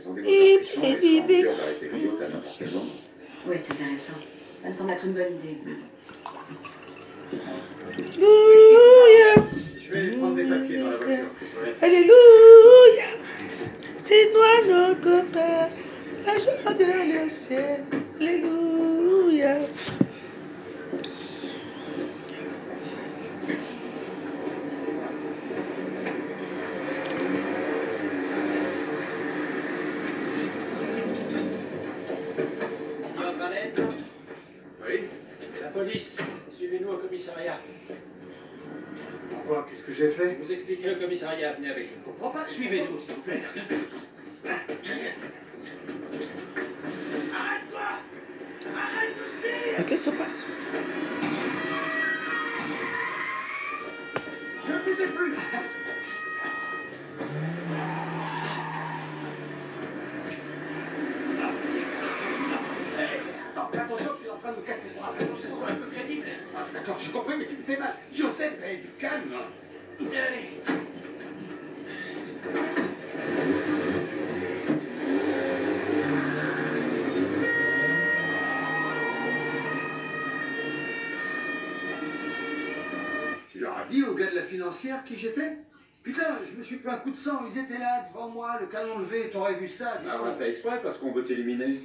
Ils ont des moteurs puissants, mais ils sont en mesure d'arrêter le yacht à n'importe quel moment. Oui, c'est intéressant. Ça me semble être une bonne idée. Alléluia. Je vais prendre des papiers dans la voiture. Alléluia. C'est nous notre Père, la joie de le ciel. Alléluia. Signor Barnett, Oui? c'est la police. Suivez-nous au commissariat. Pourquoi? Qu'est-ce que j'ai fait? Vous expliquez au commissariat, venez avec nous. Je ne comprends pas. Suivez-nous, s'il vous plaît. Arrête-toi! Arrête de se dire! Mais qu'est-ce qui se passe? Je ne vous ai plus! Attends, fais attention, tu es en train de me casser le bras. Fais attention, sois un peu crédible. Ah, d'accord, j'ai compris, mais tu me fais mal. Joseph, hey, calme. Allez. Tu leur as dit aux gars de la financière qui j'étais? Putain, je me suis pris un coup de sang. Ils étaient là, devant moi, le canon levé. T'aurais vu ça. Ah, on a fait exprès parce qu'on veut t'éliminer.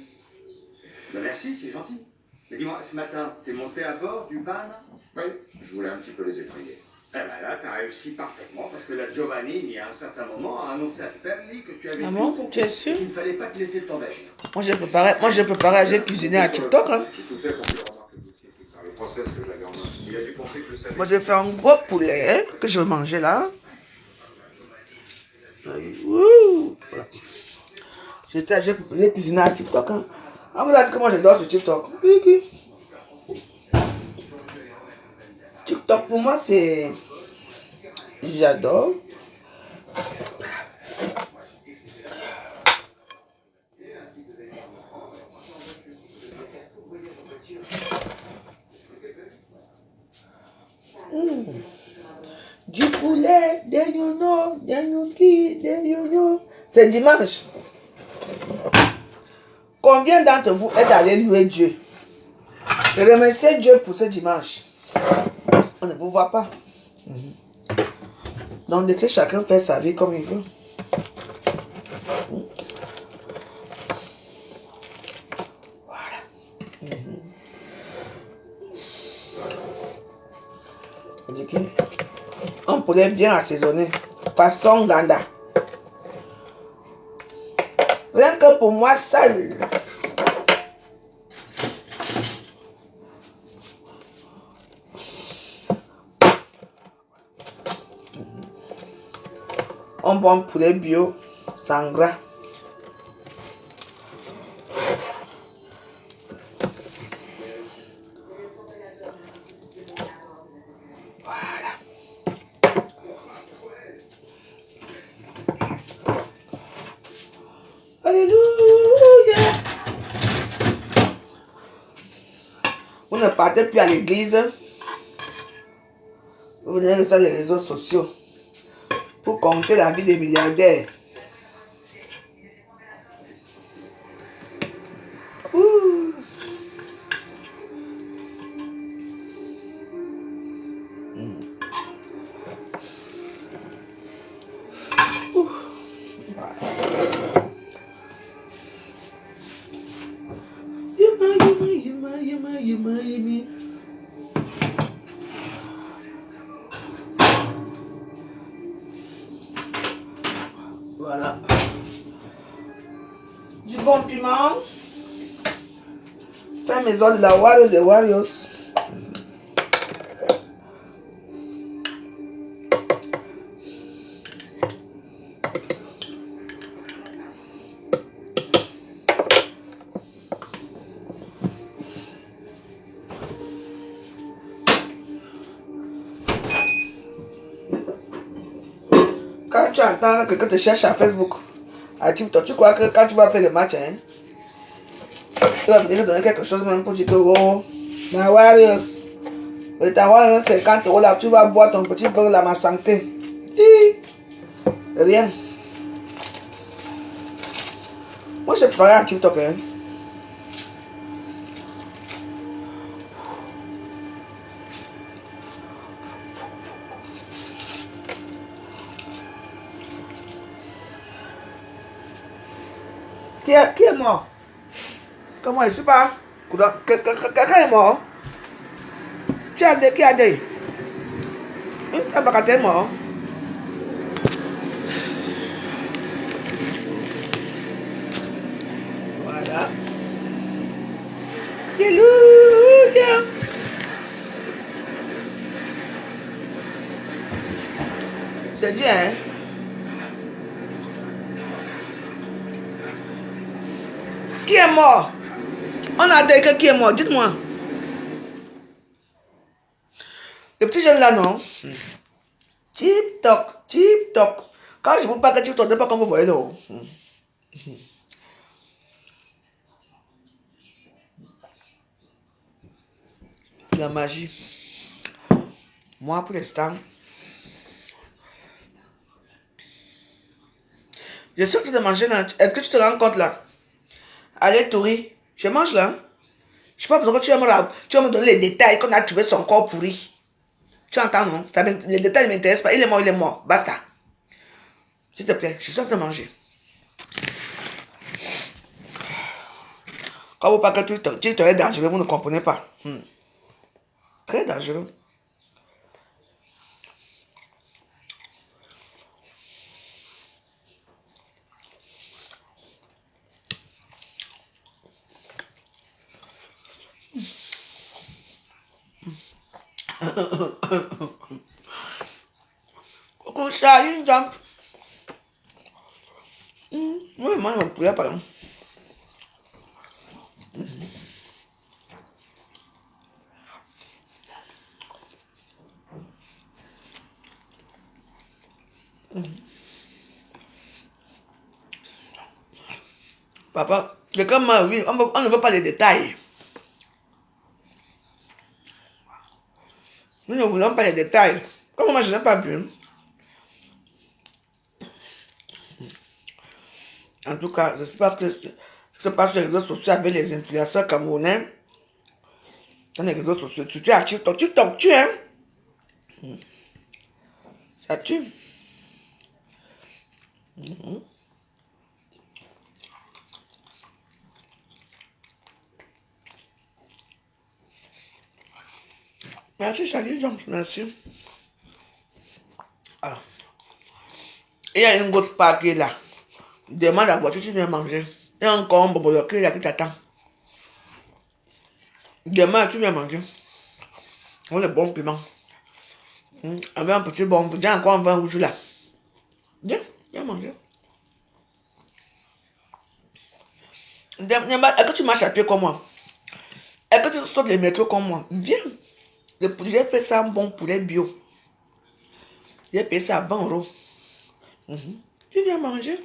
Ben merci, c'est gentil. Mais dis-moi, ce matin, t'es monté à bord du Panama? Oui, je voulais un petit peu les effrayer. Eh ben là, t'as réussi parfaitement, parce que la Giovannini, à un certain moment, a annoncé à Sperli que tu avais Ah tout bon? compris, Tu es sûr? et qu'il ne fallait pas te laisser le temps d'agir. Moi j'ai préparé, j'ai cuisiné à TikTok. Hein. J'ai tout fait pour qu'il remarque le dossier par le process que j'avais en main. Il a dû penser que je savais. Moi j'ai fait un gros poulet hein, que je vais manger là. Ouh, voilà. J'ai cuisiné à TikTok. Hein. Ah, vous avez dit que moi j'adore ce TikTok. TikTok pour moi c'est... J'adore. Du poulet, des yono, des gnocchis, des yono. C'est dimanche. Combien d'entre vous êtes allés louer Dieu? Remerciez Dieu pour ce dimanche. On ne vous voit pas. Donc laissez chacun faire sa vie comme il veut. Voilà. On dit que un poulet bien assaisonné. Façon Ganda. Rien que pour moi seul. Un bon poulet bio, sans gras. Voilà. Alléluia. Vous ne partez plus à l'église. Vous venez sur les réseaux sociaux pour compter la vie des milliardaires. Ouh. Ouh. Voilà. Yuma. Voilà. Du bon piment. Fait maison de la Wario des Warriors. Quand tu entends quelqu'un te cherche à Facebook, à TikTok, tu crois que quand tu vas faire le match, hein, tu vas venir te donner quelque chose même pour dire que oh, ma Warriors, je t'envoie 50 € là, tu vas boire ton petit verre là, ma santé. Rien. Moi, je ferai un TikTok. Hein. Qui est mort? Comment je ne sais pas? Quelqu'un est mort? Tu as dit qui a dit? C'est un bagatelle mort. Voilà. Alléluia. C'est Dieu, hein? Qui est mort? On a dit que qui est mort? Dites-moi. Le petit jeune là, non? TikTok, TikTok. Quand je vous parle de TikTok, n'est pas comme vous voyez là. La magie. Moi, pour l'instant, je sais que tu de manger là. Est-ce que tu te rends compte là? Allez, Tori, je mange là. Je sais pas besoin que tu vas me donner les détails qu'on a trouvé son corps pourri. Tu entends, non? Les détails ne m'intéressent pas. Il est mort. Basta. S'il te plaît, je suis en train de manger. Quand vous parlez que tu es dangereux, vous ne comprenez pas. Très dangereux. Coucou, ça, une jambe. Oui, moi, je ne pouvais pas. Papa, quelqu'un m'a oui, on ne veut pas les détails. Nous ne voulons pas les détails. Comme moi, je n'ai pas vu. En tout cas, je sais pas ce qui se passe sur les réseaux sociaux avec les influenceurs camerounais. Dans les réseaux sociaux, tu as TikTok. TikTok, tu aimes? Ça tue. Merci, Charlie Jones, merci. Alors, il y a une grosse part qui est là. Demande à la voiture, tu viens manger. Il y a encore un bonbon qui est là qui t'attend. Demain, tu viens manger. On le bon piment. Avec un petit bon. J'ai encore un vin rouge là. Viens manger. Est-ce que tu marches à pied comme moi? Est-ce que tu sautes les métros comme moi? Viens. J'ai fait ça un bon poulet bio. J'ai payé ça à 20 €. Tu viens manger.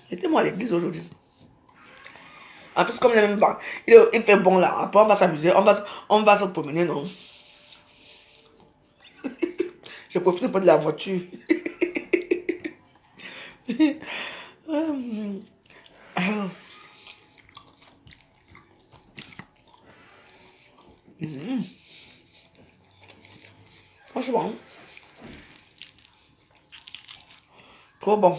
J'étais moi à l'église aujourd'hui. En plus, comme il même pas, il fait bon là. Après, on va s'amuser. On va se promener, non? Je profite pas de la voiture. Franchement, trop bon.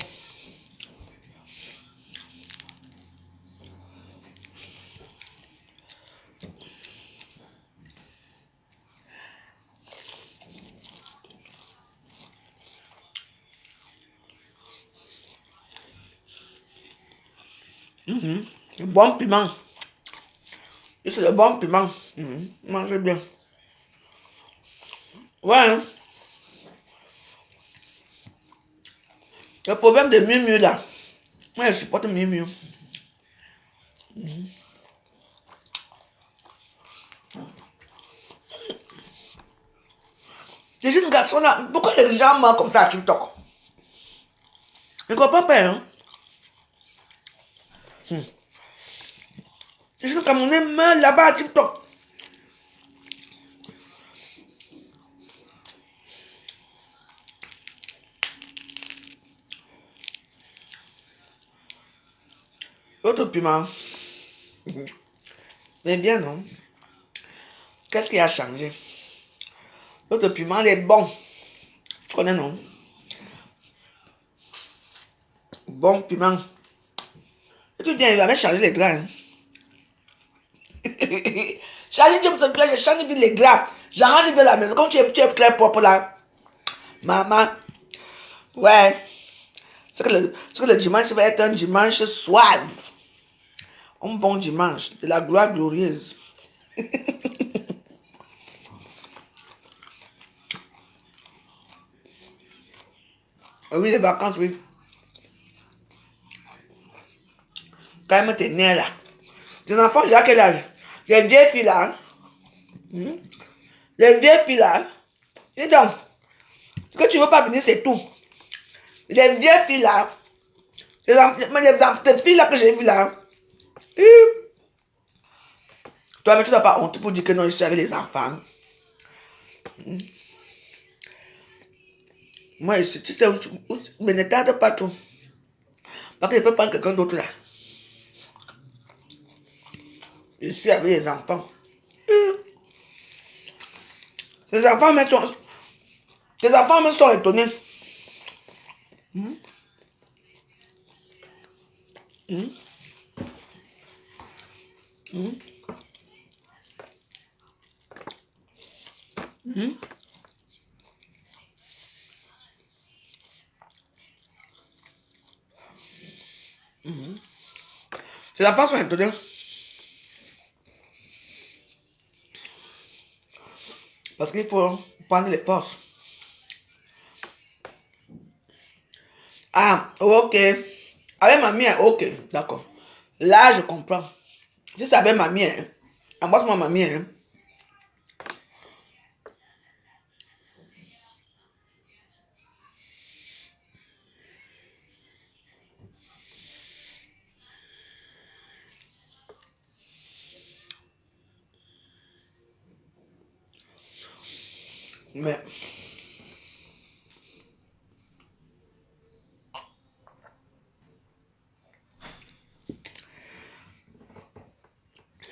Le bon piment. C'est le bon piment. Mangez bien. Ouais. Hein? Le problème de Miu Miu là. Moi, je supporte Miu Miu. Les jeunes garçons là, pourquoi les gens mentent comme ça à TikTok? Je ne comprends pas, hein? Les jeunes Camerounais meurent là-bas à TikTok. L'autre piment. Mais bien, non? Qu'est-ce qui a changé? L'autre piment, il est bon. Tu connais, non? Bon piment. Et tu dis, il va même changer les gras. Hein? Charlie, tu me change les gras. J'arrange bien la maison. Comme tu es très propre là. Maman. Ouais. C'est que le dimanche va être un dimanche suave. Un bon dimanche. De la gloire glorieuse. Oui, les vacances, oui. Quand même, t'es né là. Tes enfants, j'ai à quel âge? Les vieilles filles là. Les vieilles filles là. Et donc, que tu veux pas venir, c'est tout. Les vieilles filles là. Les filles là que j'ai vues là. Toi, mais tu n'as pas honte pour dire que non, je suis avec les enfants. Moi, ici, tu sais, mais ne tarde pas trop. Parce que je peux prendre quelqu'un d'autre là. Je suis avec les enfants. Les enfants me sont étonnés. Les enfants sont étonnés. Parce qu'il faut prendre les forces. Ah, ok. Avec mamie, ok, d'accord. Là, je comprends. Si c'est avec mamie, embrasse-moi mamie. Mais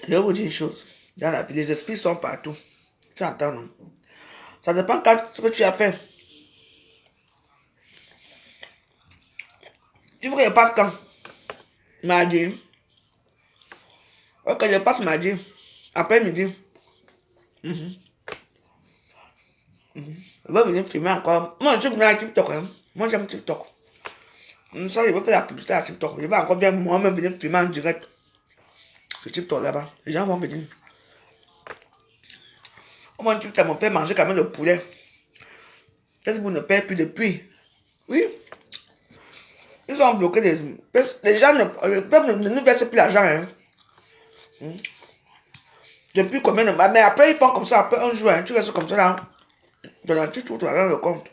je vais vous dire une chose. Dans la vie, les esprits sont partout. Tu entends, non? Ça dépend de ce que tu as fait. Tu veux que je passe quand? Mardi. Ok, je passe mardi. Après-midi. Je vais venir filmer encore. Moi, je suis venu à TikTok. Hein. Moi, j'aime TikTok. Ça, je vais faire la publicité à TikTok. Je vais encore bien moi-même venir filmer en direct. Sur TikTok là-bas. Les gens vont venir. Moi, tu m'ont fait manger quand même le poulet. Qu'est-ce que vous ne payez plus depuis? Oui. Ils ont bloqué les gens, le peuple ne nous verse plus l'argent. Hein. Depuis combien de mois? Mais après, ils font comme ça. Après un jour, hein, tu restes comme ça là. Tu trouves dans le compte.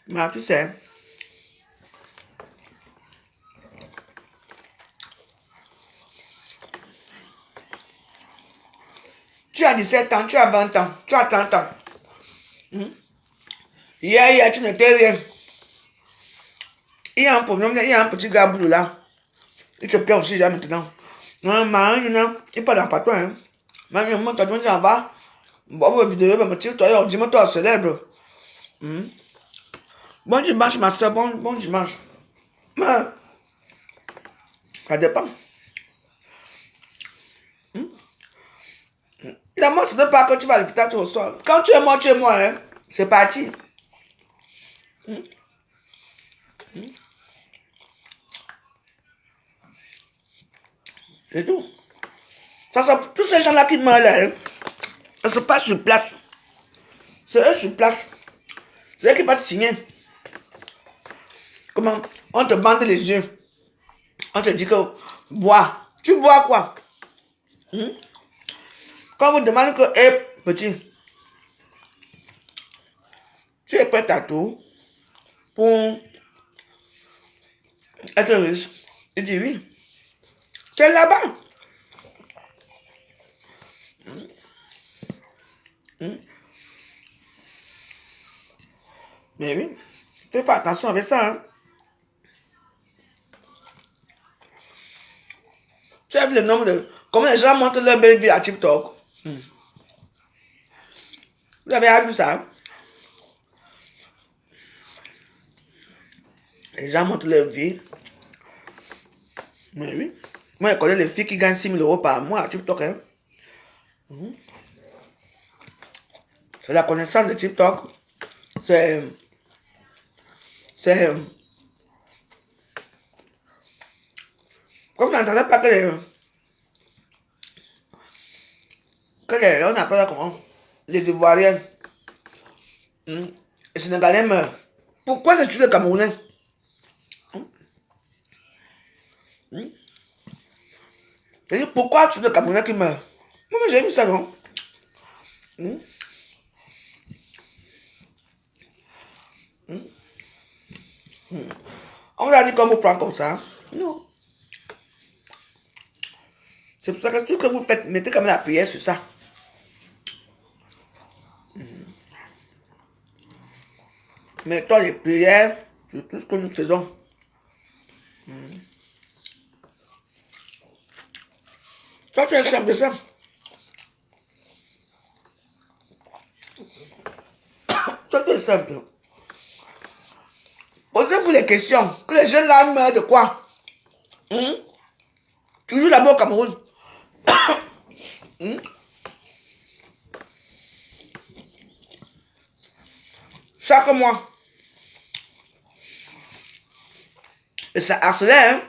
Mais tu sais. Tu as 17 ans, tu as 20 ans, tu as 30 ans. Hier, tu n'étais rien. Il y a un problème, il y a un petit gars boulot là. Il se plaît aussi là maintenant. Non, non, il parle pas toi. Hein. Mais moi, tu as va. Bon, vidéo, me tire, toi, dis-moi, toi, célèbre. Bon dimanche, ma soeur, bon dimanche. Mais, ça dépend. La mort, ce n'est pas que tu vas à l'hôpital, tu reçois. Quand tu es mort, hein. C'est parti. C'est tout. Tous ces gens-là qui meurent là, hein, ils ne sont pas sur place. C'est eux sur place. C'est eux qui vont te signer. Comment? On te bande les yeux. On te dit que bois. Tu bois quoi? Quand on vous demande que, hé, petit, tu es prêt à tout pour être riche? Il dit oui. C'est là-bas. Mais oui, Fais pas attention avec ça. Hein. Tu as vu le nombre de... Comment les gens montrent leur belle vie à TikTok? Vous avez vu ça? Hein? Les gens montrent leur vie. Mais oui. Moi, je connais les filles qui gagnent 6 000 € par mois à TikTok. Hein? C'est la connaissance de TikTok. C'est... Comme vous n'entendez pas on appelle ça comment? Les Ivoiriens. Les Sénégalais meurent. Pourquoi c'est tué les Camerounais? Pourquoi tu es le Camerounais qui meurt? Moi, j'ai vu ça, non? On vous a dit qu'on vous prend comme ça? Non. C'est pour ça que tout ce que vous faites, mettez comme la prière sur ça. Mettons les prières sur tout ce que nous faisons. Ça, c'est simple de ça. Ça, c'est simple. Posez-vous les questions. Que les jeunes là meurent de quoi? Toujours là-bas au Cameroun. Chaque mois. Et ça harcelait, hein.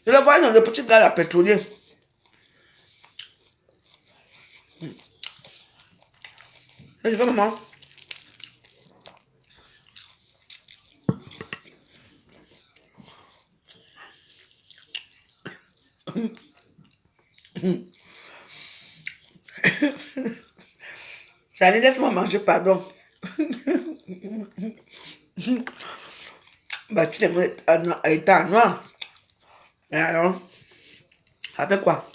Je le voyais dans le petit gars à pétrolier. Et je fais maman. J'allais laisse-moi manger, pardon. Bah, tu l'aimes étant noir. Et alors, avec quoi?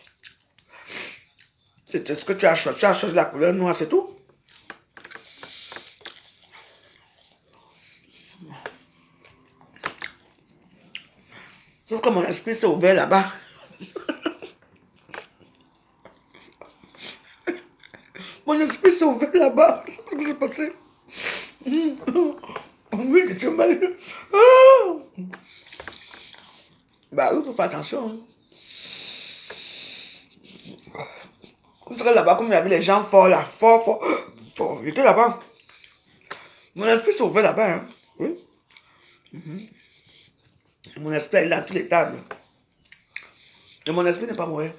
C'est ce que tu as choisi. Tu as choisi la couleur noire, c'est tout. Sauf que mon esprit s'est ouvert là-bas. Mon esprit s'est ouvert là-bas. C'est ce qui s'est passé. Oui, tu m'as dit. Bah oui, il faut faire attention. Hein. Vous serez là-bas comme il y avait les gens forts là. Fort. J'étais là-bas. Mon esprit s'est ouvert là-bas. Hein. Oui. Mon esprit est là dans toutes les tables. Et mon esprit n'est pas mauvais.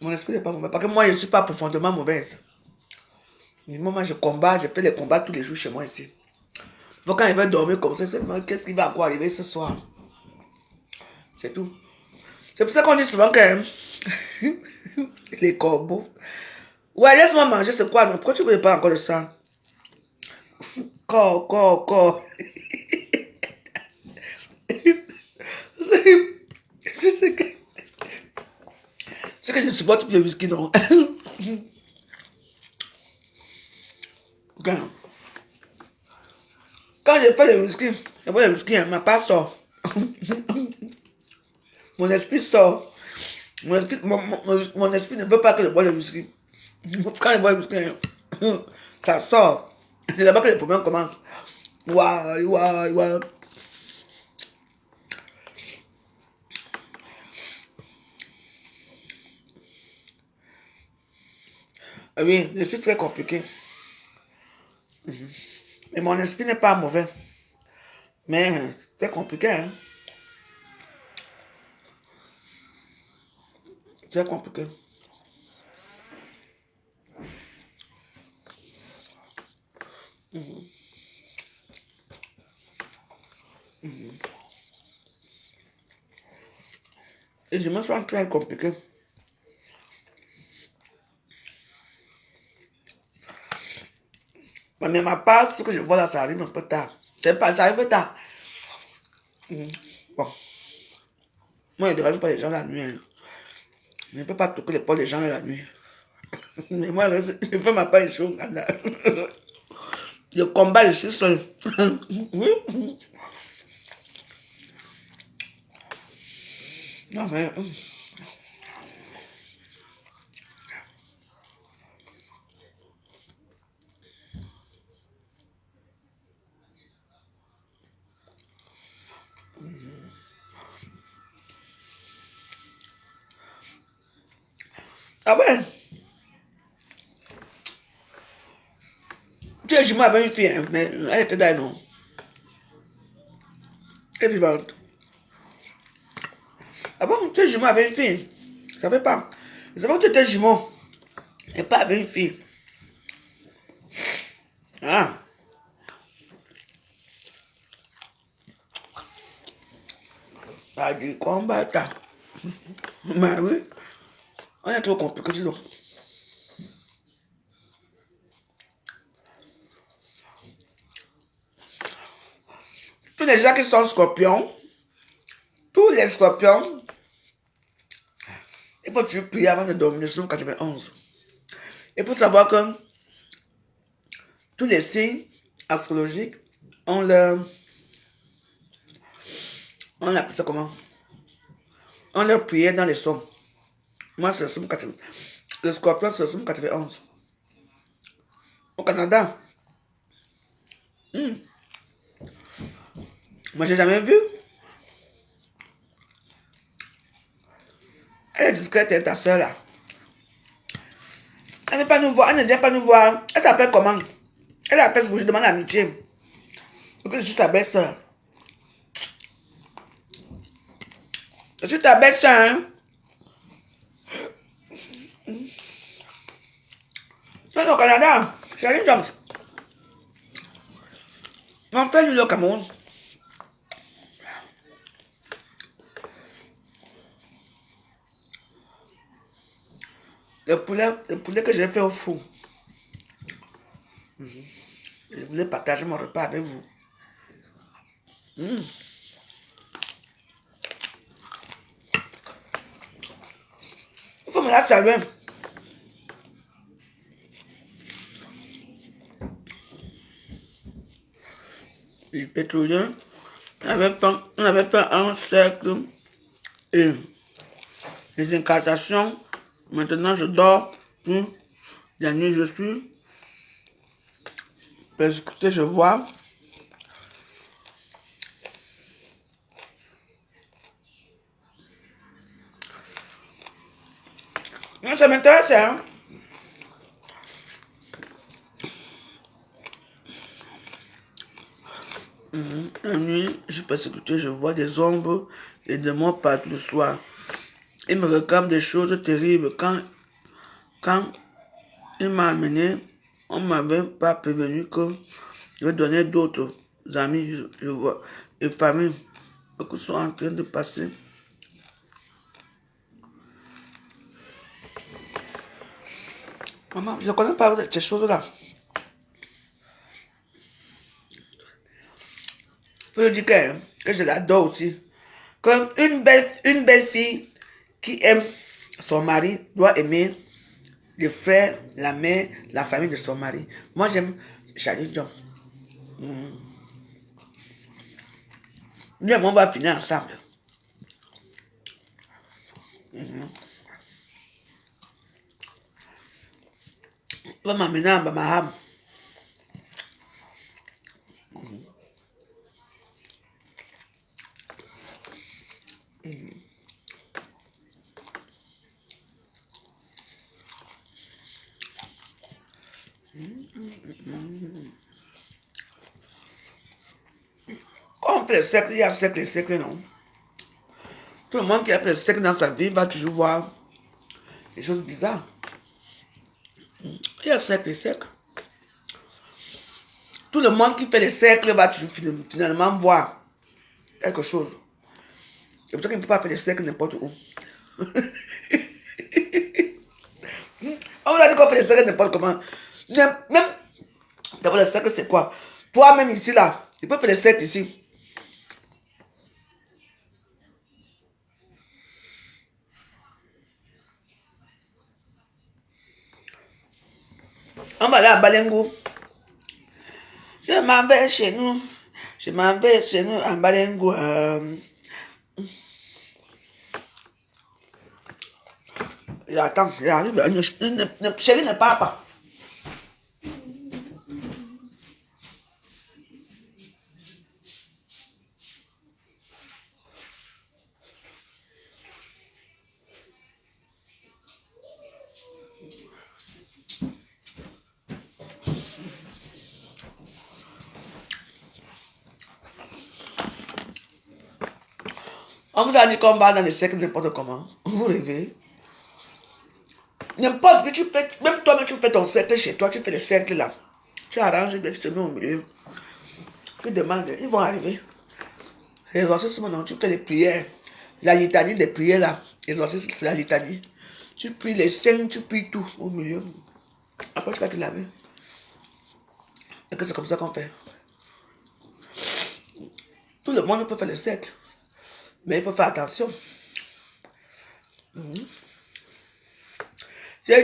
Mon esprit n'est pas mauvais. Parce que moi, je ne suis pas profondément mauvaise. Moi, je combats, je fais les combats tous les jours chez moi ici. Donc quand il va dormir comme ça, qu'est-ce qui va encore arriver ce soir? C'est tout. C'est pour ça qu'on dit souvent que les corbeaux. Ouais, laisse-moi manger, c'est quoi? Pourquoi tu ne veux pas encore de ça? Corps. C'est que je supporte le whisky, non? Quand je fais le whisky, ma part sort. Mon esprit sort. Mon esprit ne veut pas que je bois le whisky. Quand je bois le whisky, ça sort. C'est là-bas que les problèmes commencent. Waouh. Oui, je suis très compliqué. Mais mon esprit n'est pas mauvais. Mais c'est très compliqué, hein. Très compliqué. Et je me sens très compliqué. Mais ma part, ce que je vois là, ça arrive un peu tard. C'est pas, ça arrive tard. Bon. Moi, je ne dérange pas les gens la nuit. Hein. Je ne peux pas toquer les poils des gens la nuit. Mais moi, je fais ma part ici au Ghana. Le combat, je suis seul. Non, mais... Ah ouais? Tu es jumeau avec une fille, hein, mais elle était là, non? Elle est vivante. Ah bon? Tu es jumeau avec une fille? Je savais pas. Je savais que tu étais jumeau. Et pas avec une fille. Ah. Pas du combat. Mais oui. On est trop compliqué, dis donc. Tous les gens qui sont scorpions, tous les scorpions, il faut que tu pries avant de dormir, le psaume 91. Il faut savoir que tous les signes astrologiques ont leur... On appelle ça comment? On leur prière dans les psaumes. Moi, c'est le psaume 91. Le scorpion, c'est le psaume 91. Au Canada. Moi, j'ai jamais vu. Elle est discrète, elle, ta soeur là. Elle ne veut pas nous voir, elle ne vient pas nous voir. Elle s'appelle comment? Elle a fait ce que je demande l'amitié. Donc, je suis sa belle-soeur. Je suis ta belle-soeur, hein? Non, au Canada. Charlie Jones. Mon frère, lui, au Cameroun. Le poulet que j'ai fait au four. Je voulais partager mon repas avec vous. Il faut me la saluer. Le pétrolier, on avait fait un cercle et les incantations. Maintenant, je dors. La nuit, je suis persécuté, je vois. Non, ça m'intéresse, hein? La nuit, je suis persécuté, je vois des ombres et des morts partout le soir. Il me réclame des choses terribles. Quand il m'a amené, on ne m'avait pas prévenu que je vais donner d'autres amis, je vois, et familles qui sont en train de passer. Maman, je ne connais pas ces choses-là. Je veux dire que je l'adore aussi. Comme une belle fille qui aime son mari doit aimer les frères, la mère, la famille de son mari. Moi, j'aime Charlie Jones. Nous, on va finir ensemble. On va m'amener à Bamaham. Quand on fait le cercle, il y a cercle et cercle, non? Tout le monde qui a fait le cercle dans sa vie va toujours voir des choses bizarres. Il y a cercle et cercle. Tout le monde qui fait le cercle va toujours finalement voir quelque chose. C'est pour ça qu'il ne peut pas faire le cercle n'importe où. On vous a dit qu'on fait le cercle n'importe comment. Même, d'abord le cercle c'est quoi? Toi-même ici là, tu peux faire le cercle ici. On va aller à Balengo. Je m'en vais chez nous. Je m'en vais chez nous en Balengo. J'attends, j'arrive. Chérie ne parle pas. On vous a dit qu'on va dans les cercles n'importe comment. Vous rêvez. N'importe que tu fais, même toi-même tu fais ton cercle chez toi, tu fais le cercle là. Tu arranges bien, tu te mets au milieu. Tu demandes, ils vont arriver. L'exorcisme, non, tu fais les prières. La litanie des prières là. L'exorcisme, c'est la litanie. Tu pries les saints, tu pries tout au milieu. Après, tu vas te laver. Et que c'est comme ça qu'on fait. Tout le monde peut faire le cercle. Mais il faut faire attention. Je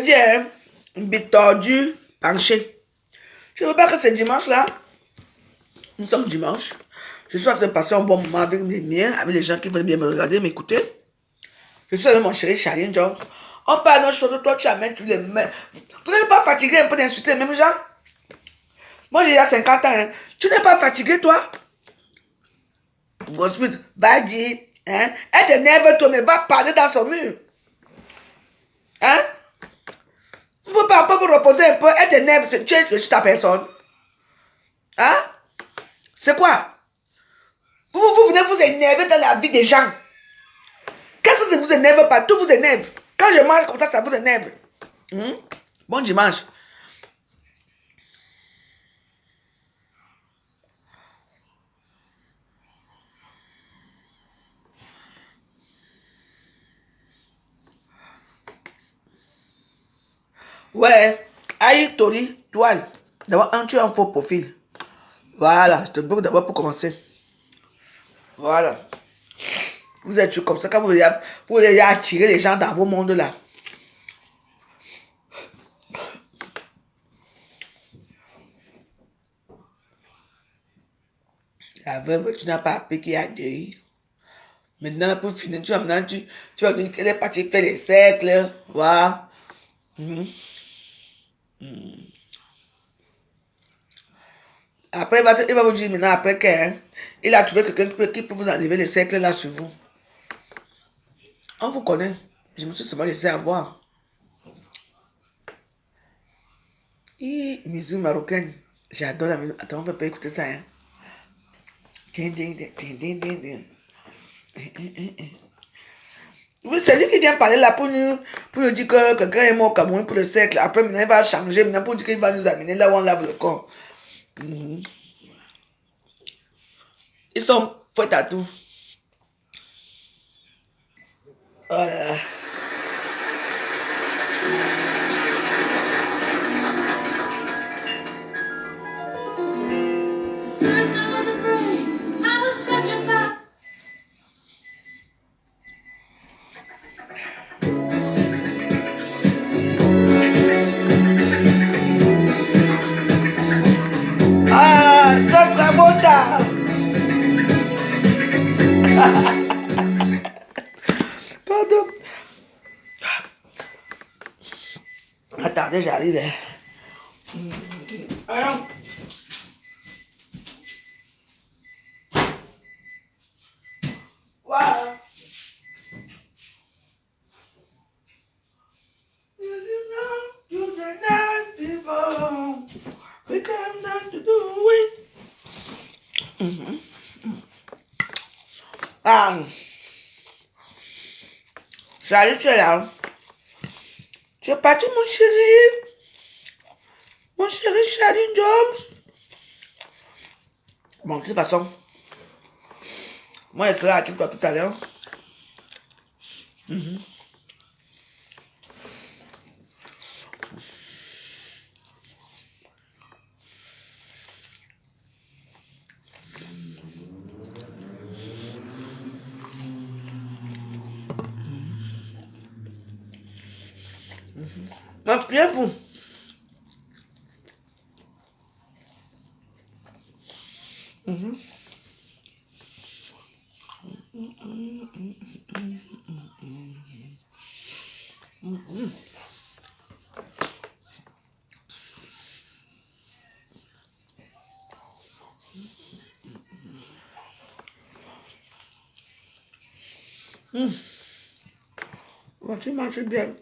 dis, hein, une bite tordue, penchée. Je ne veux pas que ce dimanche là, nous sommes dimanche. Je suis en train de passer un bon moment avec mes miens, avec les gens qui veulent bien me regarder, m'écouter. Je suis avec mon chéri Charlie Jones. On parle de choses, toi tu amènes, tu les mets. Vous n'êtes pas fatigué un peu d'insulter les mêmes gens? Moi j'ai déjà 50 ans. Hein. Tu n'es pas fatigué toi? Gospel, va dire, hein? Elle t'énerve toi, mais va parler dans son mur. Hein? Vous ne pouvez pas vous reposer un peu, elle t'énerve, tu es sur ta personne. Hein? C'est quoi? Vous venez vous énerver dans la vie des gens. Qu'est-ce que ça vous énerve pas? Tout vous énerve. Quand je mange comme ça vous énerve. Bon dimanche. Ouais. Aïe, Tori, toile. D'abord, tu as un faux profil. Voilà, je te bloque d'abord pour commencer. Voilà. Vous êtes comme ça quand vous voulez attirer les gens dans vos mondes là. La veuve, tu n'as pas appris qu'il y a deux. Maintenant, pour finir, tu vas dire qu'elle est partie faire les cercles. Voilà. Après, il va vous dire maintenant, après qu'il a trouvé quelqu'un qui peut vous enlever les cercles là sur vous. On vous connaît. Je me suis seulement laissé avoir. Musique marocaine. J'adore la musique. Attends, on ne peut pas écouter ça. Hein. Oui, c'est lui qui vient parler là pour nous dire que quelqu'un est mort au Cameroun pour le cercle. Après, maintenant, il va changer maintenant pour dire qu'il va nous amener là où on lave le corps. Ils sont prêts à tout. Voilà. Ah, c'est très bon tard. Pardon. Attendez, j'arrive. Alors. Voilà. We come down to do it. Ah. Salut, tu es là. Tu es parti, mon chéri. Mon chéri Charlie Jones. Bon, de toute façon, moi, je serai à TikTok tout à l'heure. Ma prière vous. Mhm. Bon, tu manges bien.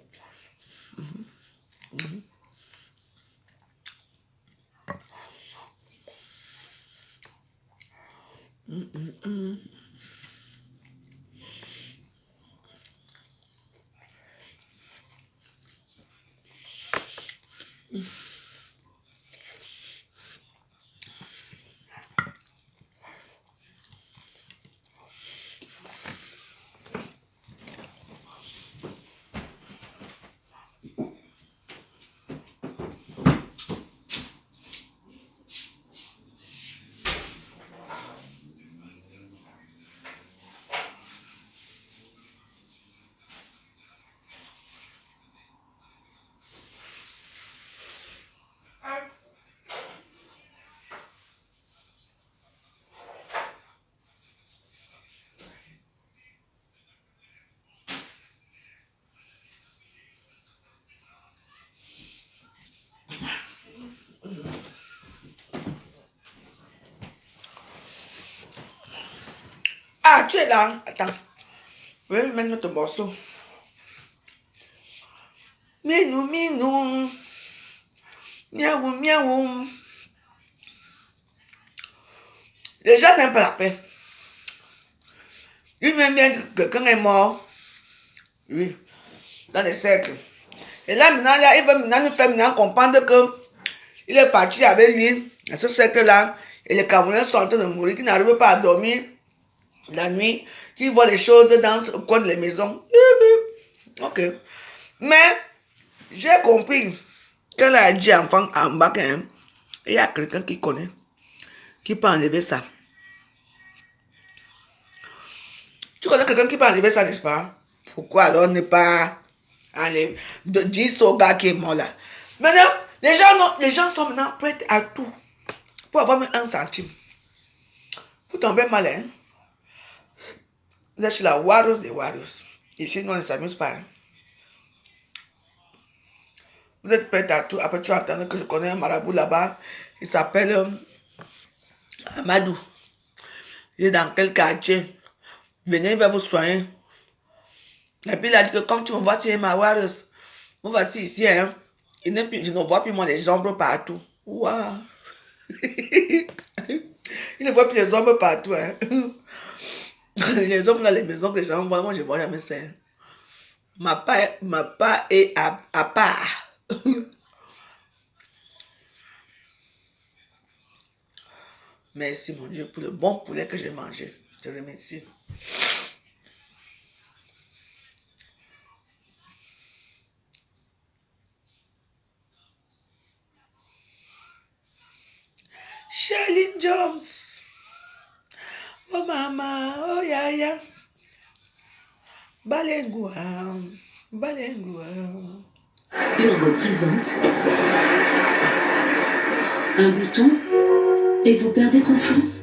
Ah, tu es là. Attends. Je vais mettre notre morceau. Minou, minou. Miaou, miaou. Les gens n'aiment pas la paix. Ils m'aiment bien que quelqu'un est mort. Oui. Dans les cercles. Et là, maintenant, là, il veut maintenant nous faire maintenant comprendre que il est parti avec lui dans ce cercle-là. Et les Camerounais sont en train de mourir, qui n'arrivent pas à dormir la nuit, qui voient les choses dans le coin de les maisons. Ok. Mais, j'ai compris qu'elle a dit enfant en bas, il y a quelqu'un qui connaît, qui peut enlever ça. Tu connais quelqu'un qui peut enlever ça, n'est-ce pas? Pourquoi alors ne pas enlever de dire au gars qui est mort là? Maintenant, les gens sont maintenant prêts à tout pour avoir même 1 centime. Vous tombez mal, hein? Vous êtes chez la Warriors des Warriors. Ici, nous, on ne s'amuse pas. Hein? Vous êtes prêts à tout. Après, tu vas entendre que je connais un marabout là-bas. Il s'appelle Amadou. Il est dans quel quartier? Venez, il va vous soigner. Et puis il a dit que comme tu me vois, tu es ma Warriors. Vous voici ici, hein. Je ne vois plus moi les ombres partout. Waouh! Il ne voit plus les ombres partout, hein. Les ombres dans les maisons que les gens voient, moi je ne vois jamais ça. Ma part est à part. Merci mon Dieu pour le bon poulet que j'ai mangé. Je te remercie. Charlene Jones. Oh maman, oh yaya. Balengua, Balengua. Urgo présente un bouton et vous perdez confiance.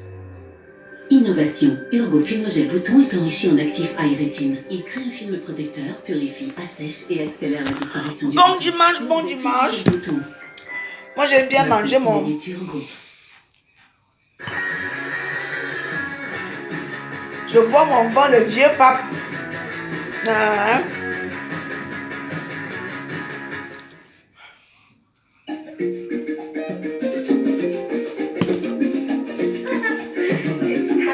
Innovation. Urgo Film Gel Bouton est enrichi en actif eye rétine. Il crée un film protecteur, purifie, assèche et accélère la disparition du Bon dimanche, bon dimanche. Moi j'ai bien mangé mon... Je bois mon vin de vieux pape. Hein?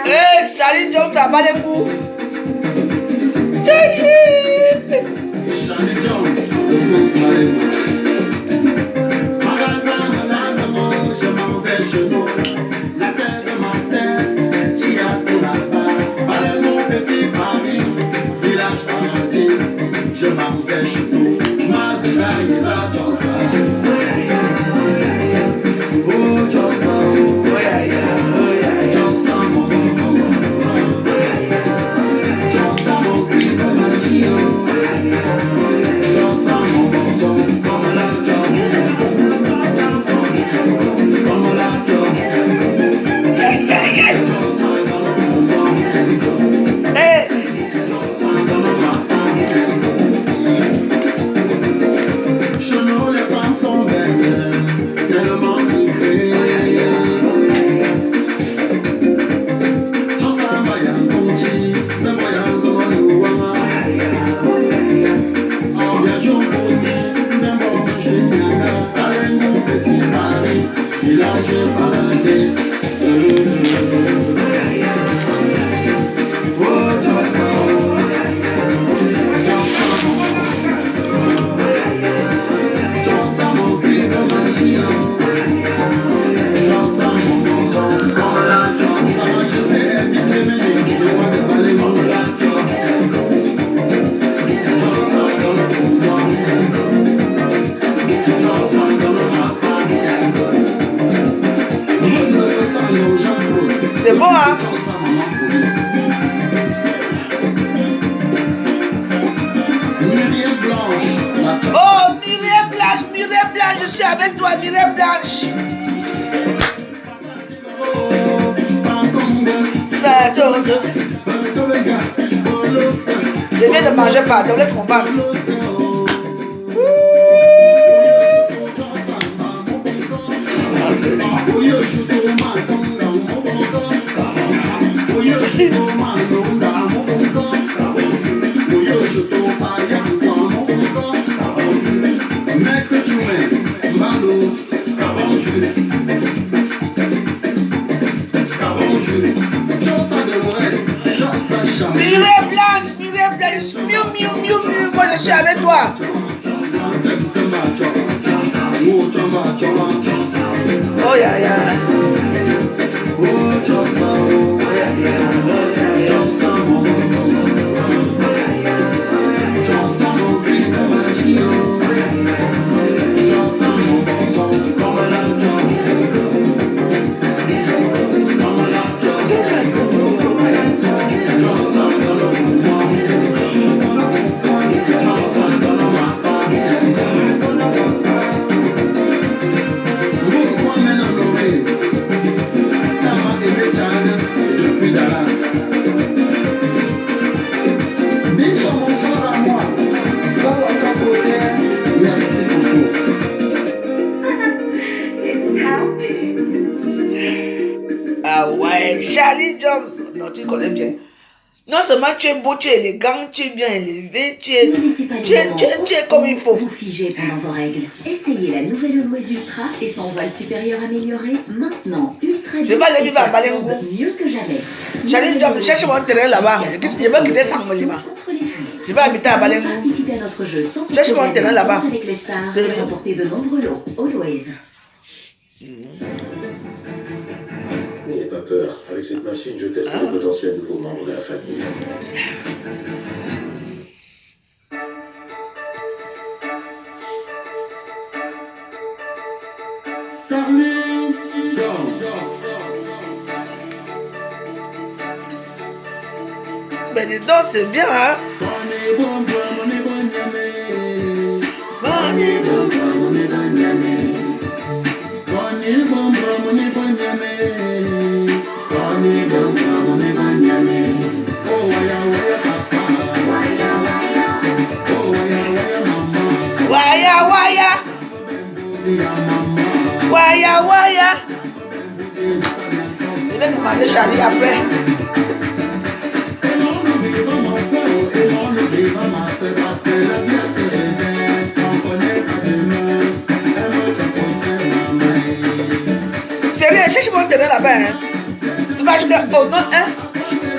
Hey, Charlie Jones, ça va les coups. Charlie Jones, le prince Malémo. Je m'en vais chez nous. La terre de mon père, qui a tout là-bas. Allez mon petit Paris, village paradis. Je m'en vais chez nous. Mazela, il va Johnson. Oh Johnson, oh yeah yeah, Johnson, mon Johnson, mon cri de magie. Johnson, mon bonbon, comme la Johnson. Comme la Johnson. C'est bon, hein? Oh, Mireille Blanche, je suis avec toi, Mireille Blanche. Je viens de manger, pardon, laisse mon bac. Mireille Blanche, mieux, moi je suis avec toi. Oh yeah, yeah. Ah ouais, Charlie Jones. Non, tu connais bien. Non seulement tu es beau, tu es élégant, tu es bien élevé, tu es comme il faut. Vous figez pendant vos règles. Essayez la nouvelle Always Ultra et son voile supérieur amélioré. Maintenant, Ultra. Je vais aller vivre à Balengo. Mieux que jamais. Charlie Jones, cherche mon terrain là-bas. Je veux quitter Sangolima. Je vais habiter à Balengo. Participer à notre jeu sans Cherche mon terrain là-bas. avec les stars Sérieux. et remporter de nombreux lots. Always. N'ayez pas peur. Avec cette machine, je teste les potentiels nouveaux membres de la famille. Mais dis donc, c'est bien, hein? Waya, waya. Waya, waya. Je vais demander Charlie après. Sérieux, cherche mon terrain là-bas, hein? Tu vas acheter au nom, hein?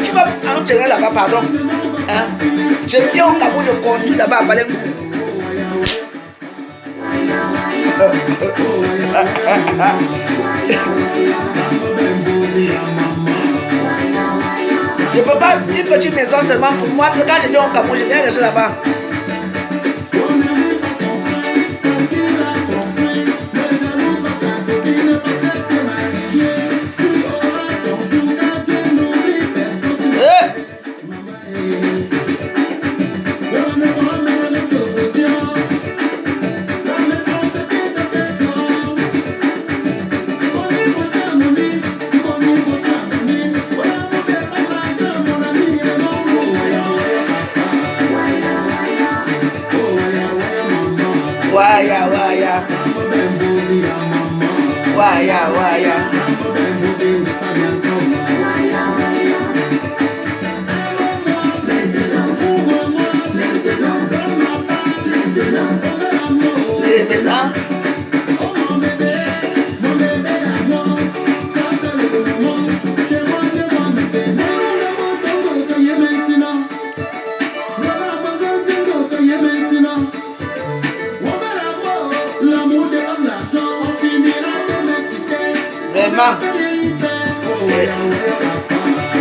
Tu vas un terrain là-bas, pardon. Hein? Je viens au Cameroun, je construis là-bas à Balengo. Je peux pas une petite maison seulement pour moi, parce que quand je viens au Cameroun, je viens rester là-bas. Waya, waya. Waya, waya. Et maintenant,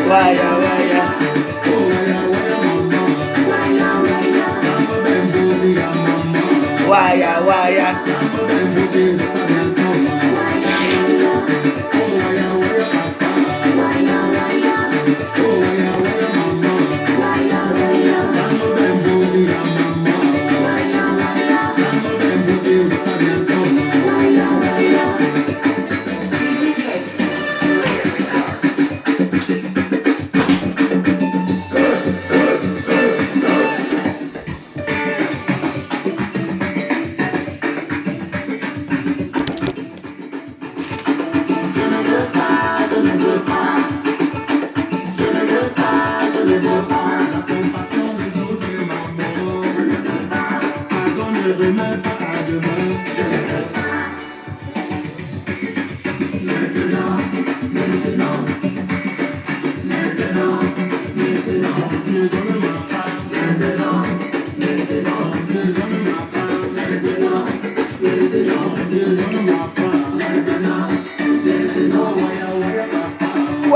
Waya, waya. Waya, waya.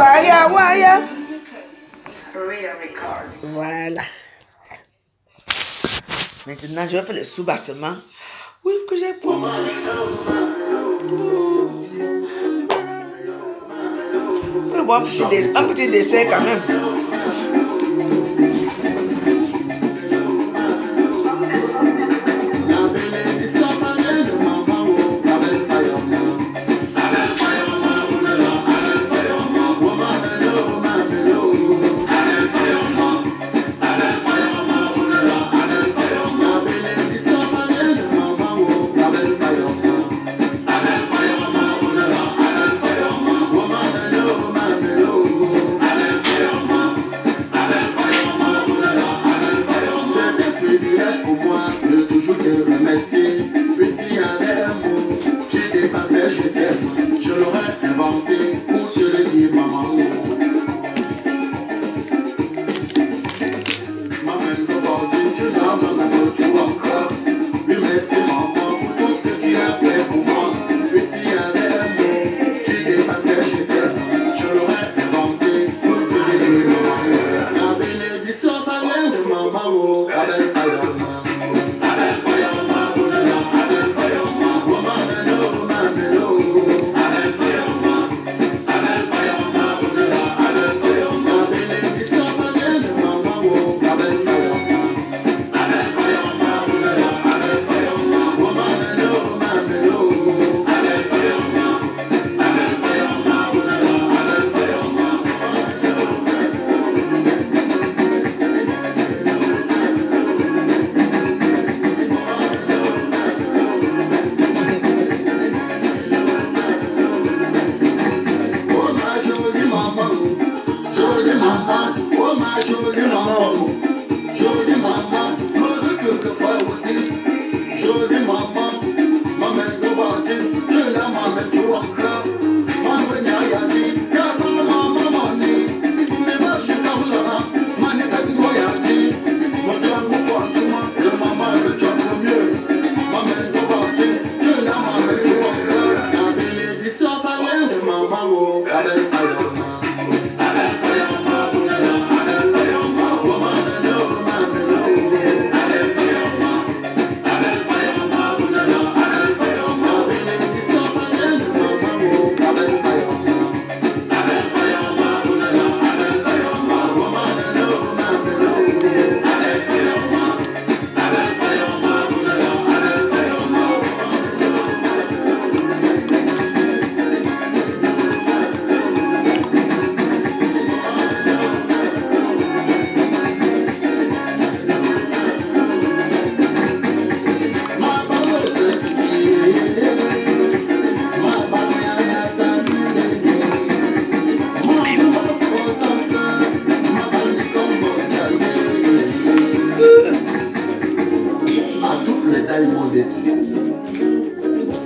Waya, waya. Voilà. Maintenant, je vais faire le sous-bassement. Oui, que j'ai pour moi. Bon, un petit dessert quand même.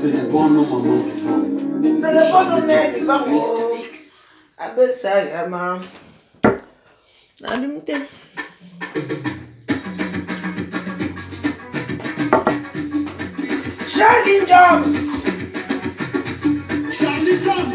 C'est les bons noms, maman, vivants. C'est le bon honnête, vivant. Appelle ça, maman. Allume-toi. Charlie Jones. Charlie Jones.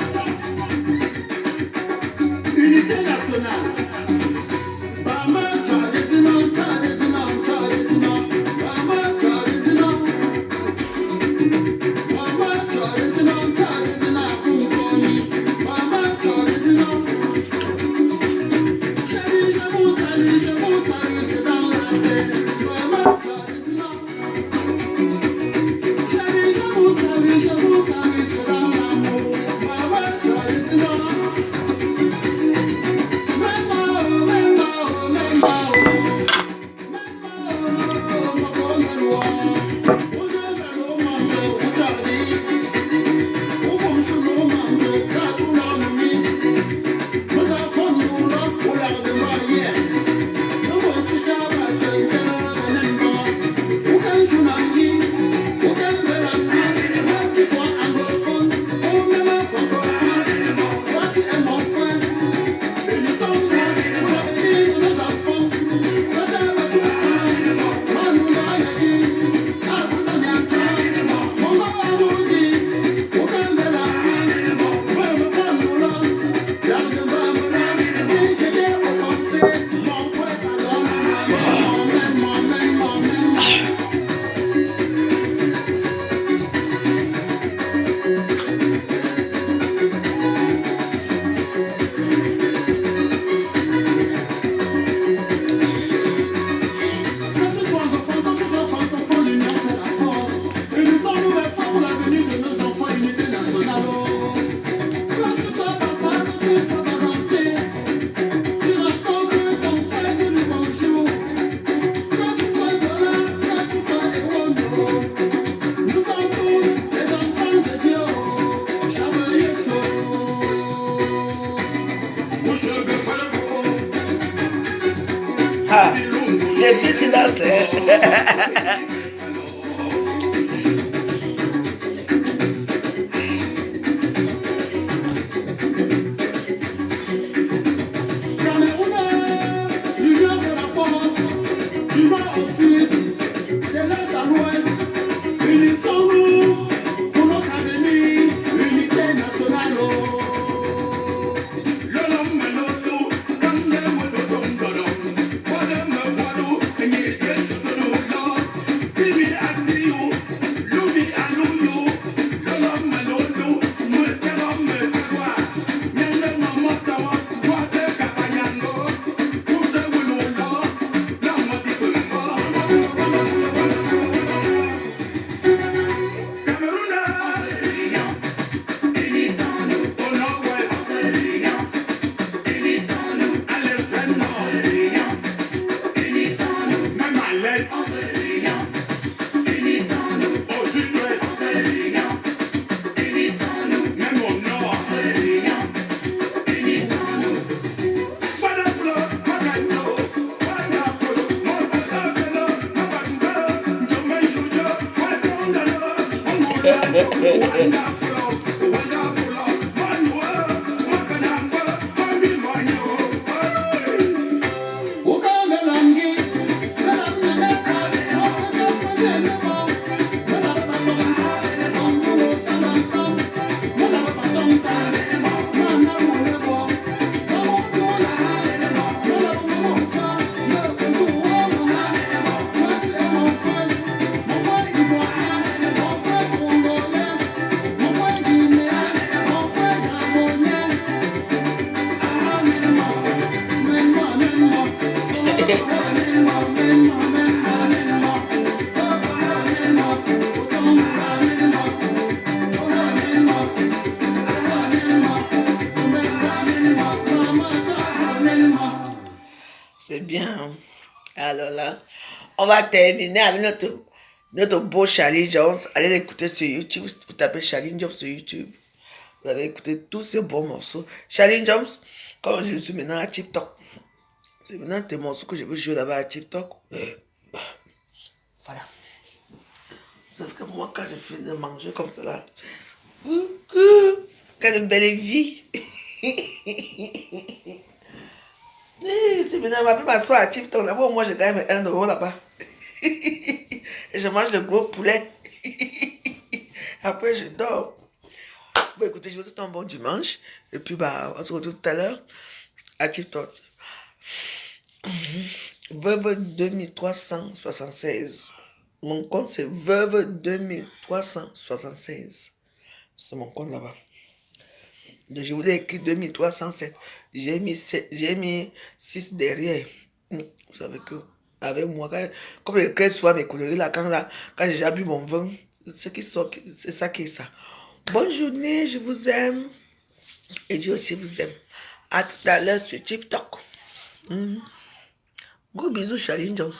Ah, les filles s'y dansaient. C'est bien. Alors là, on va terminer avec notre beau Charlie Jones. Allez l'écouter sur YouTube. Vous tapez Charlie Jones sur YouTube. Vous allez écouter tous ces bons morceaux. Charlie Jones, comme je suis maintenant à TikTok. C'est maintenant des morceaux que je veux jouer là-bas à TikTok. Voilà. Sauf que moi, quand je finis de manger comme cela, quelle belle vie. Si maintenant on va plus m'asseoir à TikTok là-bas, moi je gagne 1 euro là-bas. Et je mange le gros poulet. Après je dors. Bon écoutez, je vous souhaite un bon dimanche. Et puis bah, on se retrouve tout à l'heure à TikTok. Veuve 2376. Mon compte c'est Veuve 2376. C'est mon compte là-bas. Je vous ai écrit 2307. J'ai mis 6 derrière. Vous savez que avec moi, comme les crêpes soient mes couleurs là, quand j'ai déjà bu mon vin, ce qui sort, c'est ça qui est ça. Bonne journée, je vous aime. Et Dieu aussi vous aime. À tout à l'heure sur TikTok. Gros bisous, Charlie Jones.